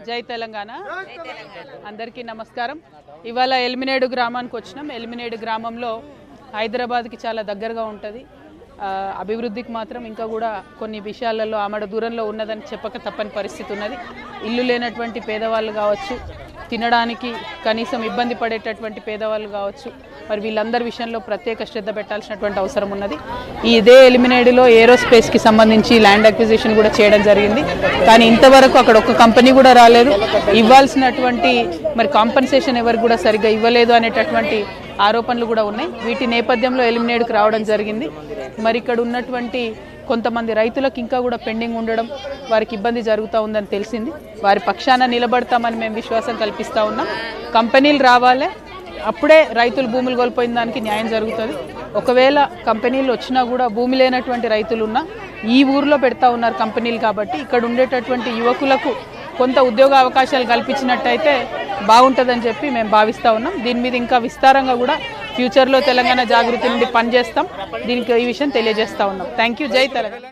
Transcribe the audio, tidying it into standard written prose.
జై తెలంగాణ అందరికీ నమస్కారం. ఇవాళ ఎలిమినేడు గ్రామానికి వచ్చినాం. ఎలిమినేడు గ్రామంలో హైదరాబాద్కి చాలా దగ్గరగా ఉంటుంది. అభివృద్ధికి మాత్రం ఇంకా కూడా కొన్ని విషయాలలో ఆమడ దూరంలో ఉన్నదని చెప్పక తప్పని పరిస్థితి ఉన్నది. ఇల్లు లేనటువంటి పేదవాళ్ళు కావచ్చు, తినడానికి కనీసం ఇబ్బంది పడేటటువంటి పేదవాళ్ళు కావచ్చు, మరి వీళ్ళందరి విషయంలో ప్రత్యేక శ్రద్ధ పెట్టాల్సినటువంటి అవసరం ఉన్నది. ఇదే ఎలిమినేడులో ఏరోస్పేస్కి సంబంధించి ల్యాండ్ అక్విజిషన్ కూడా చేయడం జరిగింది. కానీ ఇంతవరకు అక్కడ ఒక కంపెనీ కూడా రాలేదు. ఇవ్వాల్సినటువంటి మరి కాంపెన్సేషన్ ఎవరికి కూడా సరిగ్గా ఇవ్వలేదు అనేటటువంటి ఆరోపణలు కూడా ఉన్నాయి. వీటి నేపథ్యంలో ఎలిమినేడుకి రావడం జరిగింది. మరి ఇక్కడ ఉన్నటువంటి కొంతమంది రైతులకు ఇంకా కూడా పెండింగ్ ఉండడం, వారికి ఇబ్బంది జరుగుతూ ఉందని తెలిసింది. వారి పక్షాన నిలబడతామని మేము విశ్వాసం కల్పిస్తూ ఉన్నాం. కంపెనీలు రావాలి, అప్పుడే రైతులు భూములు కోల్పోయిన దానికి న్యాయం జరుగుతుంది. ఒకవేళ కంపెనీలు వచ్చినా కూడా భూమి లేనటువంటి రైతులు ఉన్నా ఈ ఊరిలో పెడతా ఉన్నారు కంపెనీలు. కాబట్టి ఇక్కడ ఉండేటటువంటి యువకులకు కొంత ఉద్యోగ అవకాశాలు కల్పించినట్టయితే బాగుంటుందని చెప్పి మేము భావిస్తూ ఉన్నాం. దీని మీద ఇంకా విస్తారంగా కూడా ఫ్యూచర్లో తెలంగాణ జాగృతి నుండి పనిచేస్తాం. దీనికి ఈ విషయం తెలియజేస్తూ ఉన్నాం. Thank you. జై తెలంగాణ.